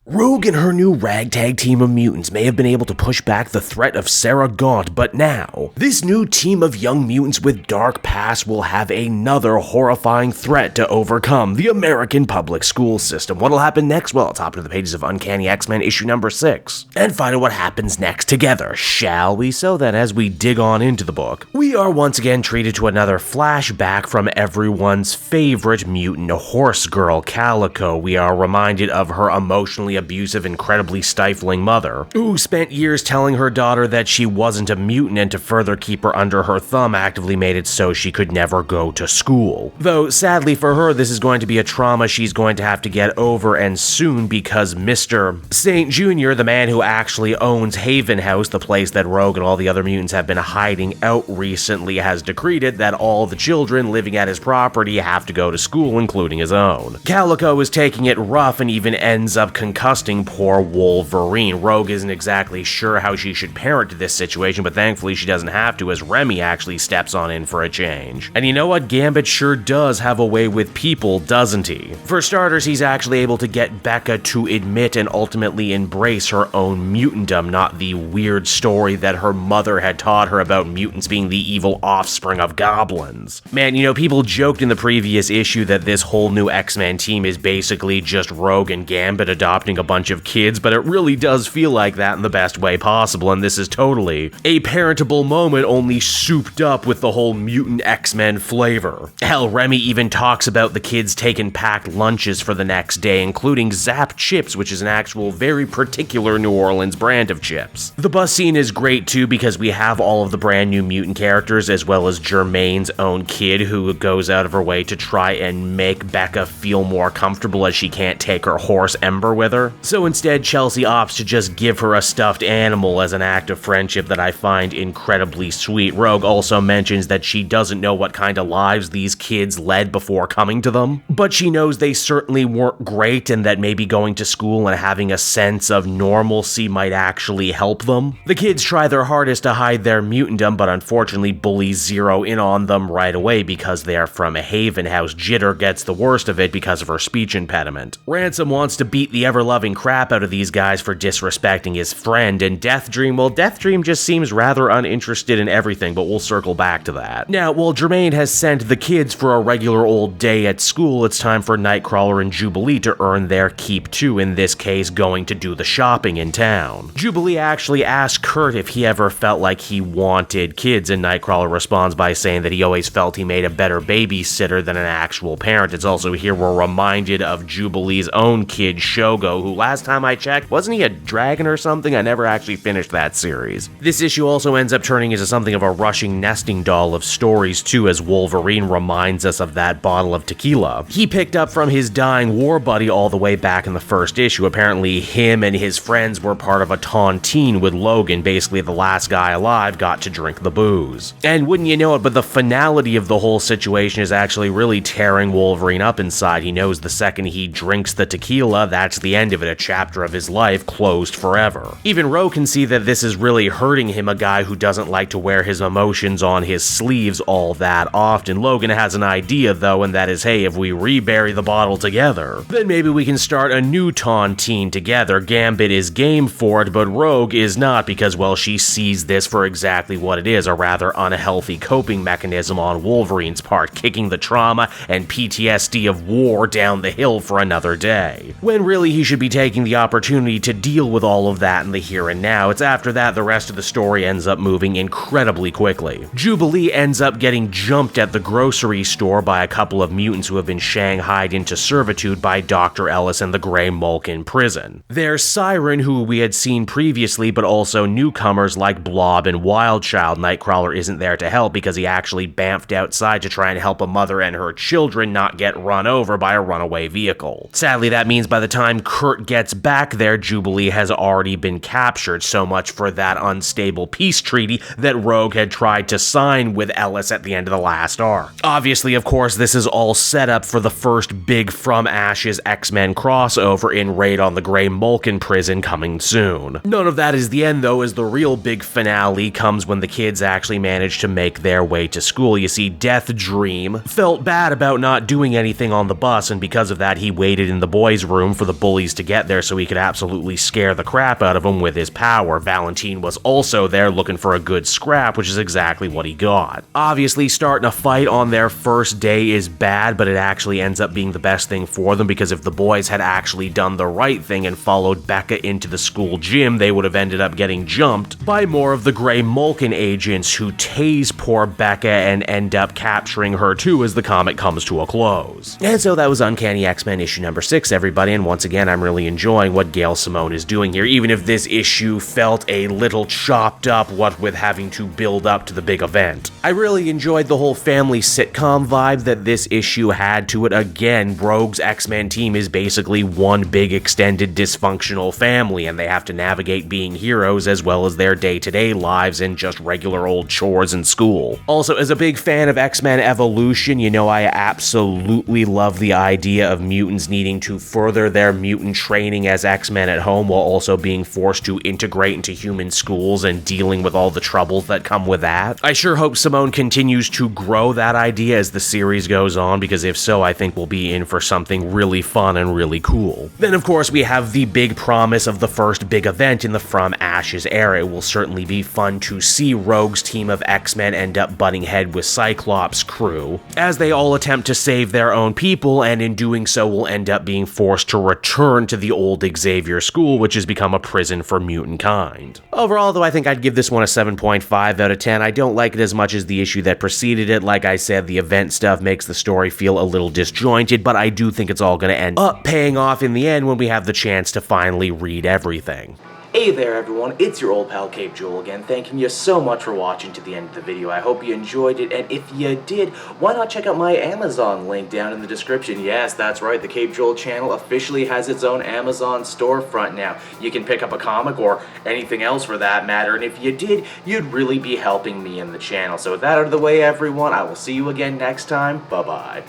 Rogue and her new ragtag team of mutants may have been able to push back the threat of Sarah Gaunt, but now, this new team of young mutants with dark pasts will have another horrifying threat to overcome: the American public school system. What'll happen next? Well, it's hop to the pages of Uncanny X-Men issue number 6, and find out what happens next together, shall we? So then, as we dig on into the book, we are once again treated to another flashback from everyone's favorite mutant horse girl, Calico. We are reminded of her emotionally abusive, incredibly stifling mother, who spent years telling her daughter that she wasn't a mutant, and to further keep her under her thumb actively made it so she could never go to school. Though sadly for her, this is going to be a trauma she's going to have to get over, and soon, because Mr. St. Jr., the man who actually owns Haven House, the place that Rogue and all the other mutants have been hiding out recently, has decreed that all the children living at his property have to go to school, including his own. Calico is taking it rough and even ends up concussing poor Wolverine. Rogue isn't exactly sure how she should parent this situation, but thankfully she doesn't have to, as Remy actually steps on in for a change. And you know what? Gambit sure does have a way with people, doesn't he? For starters, he's actually able to get Becca to admit and ultimately embrace her own mutantdom, not the weird story that her mother had taught her about mutants being the evil offspring of goblins. Man, you know, people joked in the previous issue that this whole new X-Men team is basically just Rogue and Gambit adopting a bunch of kids, but it really does feel like that in the best way possible, and this is totally a parentable moment, only souped up with the whole mutant X-Men flavor. Hell, Remy even talks about the kids taking packed lunches for the next day, including Zap chips, which is an actual very particular New Orleans brand of chips. The bus scene is great too, because we have all of the brand new mutant characters, as well as Germain's own kid, who goes out of her way to try and make Becca feel more comfortable, as she can't take her horse Ember with her. So instead, Chelsea opts to just give her a stuffed animal as an act of friendship that I find incredibly sweet. Rogue also mentions that she doesn't know what kind of lives these kids led before coming to them, but she knows they certainly weren't great, and that maybe going to school and having a sense of normalcy might actually help them. The kids try their hardest to hide their mutantdom, but unfortunately bullies zero in on them right away because they are from a Haven House. Jitter gets the worst of it because of her speech impediment. Ransom wants to beat the ever-loving crap out of these guys for disrespecting his friend, and Deathdream, well, Deathdream just seems rather uninterested in everything, but we'll circle back to that. Now, while Germain has sent the kids for a regular old day at school, it's time for Nightcrawler and Jubilee to earn their keep too, in this case going to do the shopping in town. Jubilee actually asks Kurt if he ever felt like he wanted kids, and Nightcrawler responds by saying that he always felt he made a better babysitter than an actual parent. It's also here we're reminded of Jubilee's own kid, Shogo, who last time I checked, wasn't he a dragon or something? I never actually finished that series. This issue also ends up turning into something of a rushing nesting doll of stories too, as Wolverine reminds us of that bottle of tequila he picked up from his dying war buddy all the way back in the first issue. Apparently him and his friends were part of a tontine with Logan, basically the last guy alive got to drink the booze. And wouldn't you know it, but the finality of the whole situation is actually really tearing Wolverine up inside. He knows the second he drinks the tequila, that's the end of it, a chapter of his life closed forever. Even Rogue can see that this is really hurting him, a guy who doesn't like to wear his emotions on his sleeves all that often. Logan has an idea though, and that is, hey, if we rebury the bottle together, then maybe we can start a new tontine together. Gambit is game for it, but Rogue is not, because, well, she sees this for exactly what it is, a rather unhealthy coping mechanism on Wolverine's part, kicking the trauma and PTSD of war down the hill for another day, when really he should be taking the opportunity to deal with all of that in the here and now. It's after that the rest of the story ends up moving incredibly quickly. Jubilee ends up getting jumped at the grocery store by a couple of mutants who have been shanghaied into servitude by Dr. Ellis and the Grey Mulk in prison. There's Siren, who we had seen previously, but also newcomers like Blob and Wildchild. Nightcrawler isn't there to help because he actually bamfed outside to try and help a mother and her children not get run over by a runaway vehicle. Sadly, that means by the time Kurt gets back there, Jubilee has already been captured. So much for that unstable peace treaty that Rogue had tried to sign with Ellis at the end of the last arc. Obviously, of course, this is all set up for the first big From Ashes X-Men crossover in Raid on the Grey Mulk in prison coming soon. None of that is the end though, as the real big finale comes when the kids actually manage to make their way to school. You see, Deathdream felt bad about not doing anything on the bus, and because of that he waited in the boys' room for the Bullies ways to get there so he could absolutely scare the crap out of him with his power. Valentine was also there looking for a good scrap, which is exactly what he got. Obviously, starting a fight on their first day is bad, but it actually ends up being the best thing for them, because if the boys had actually done the right thing and followed Becca into the school gym, they would have ended up getting jumped by more of the Grey Mulkin agents who tase poor Becca and end up capturing her too as the comic comes to a close. And so that was Uncanny X-Men issue number 6, everybody, and once again, I'm really enjoying what Gail Simone is doing here, even if this issue felt a little chopped up, what with having to build up to the big event. I really enjoyed the whole family sitcom vibe that this issue had to it. Again, Rogue's X-Men team is basically one big extended dysfunctional family, and they have to navigate being heroes as well as their day-to-day lives and just regular old chores in school. Also, as a big fan of X-Men Evolution, you know I absolutely love the idea of mutants needing to further their mutant training as X-Men at home while also being forced to integrate into human schools and dealing with all the troubles that come with that. I sure hope Simone continues to grow that idea as the series goes on, because if so, I think we'll be in for something really fun and really cool. Then of course we have the big promise of the first big event in the From Ashes era. It will certainly be fun to see Rogue's team of X-Men end up butting head with Cyclops' crew, as they all attempt to save their own people, and in doing so will end up being forced to return to the old Xavier School, which has become a prison for mutantkind. Overall, though, I think I'd give this one a 7.5 out of 10. I don't like it as much as the issue that preceded it. Like I said, the event stuff makes the story feel a little disjointed, but I do think it's all going to end up paying off in the end when we have the chance to finally read everything. Hey there everyone, it's your old pal Cape Joel again, thanking you so much for watching to the end of the video. I hope you enjoyed it, and if you did, why not check out my Amazon link down in the description. Yes, that's right, the Cape Joel channel officially has its own Amazon storefront now. You can pick up a comic or anything else for that matter, and if you did, you'd really be helping me in the channel. So with that out of the way everyone, I will see you again next time. Bye-bye.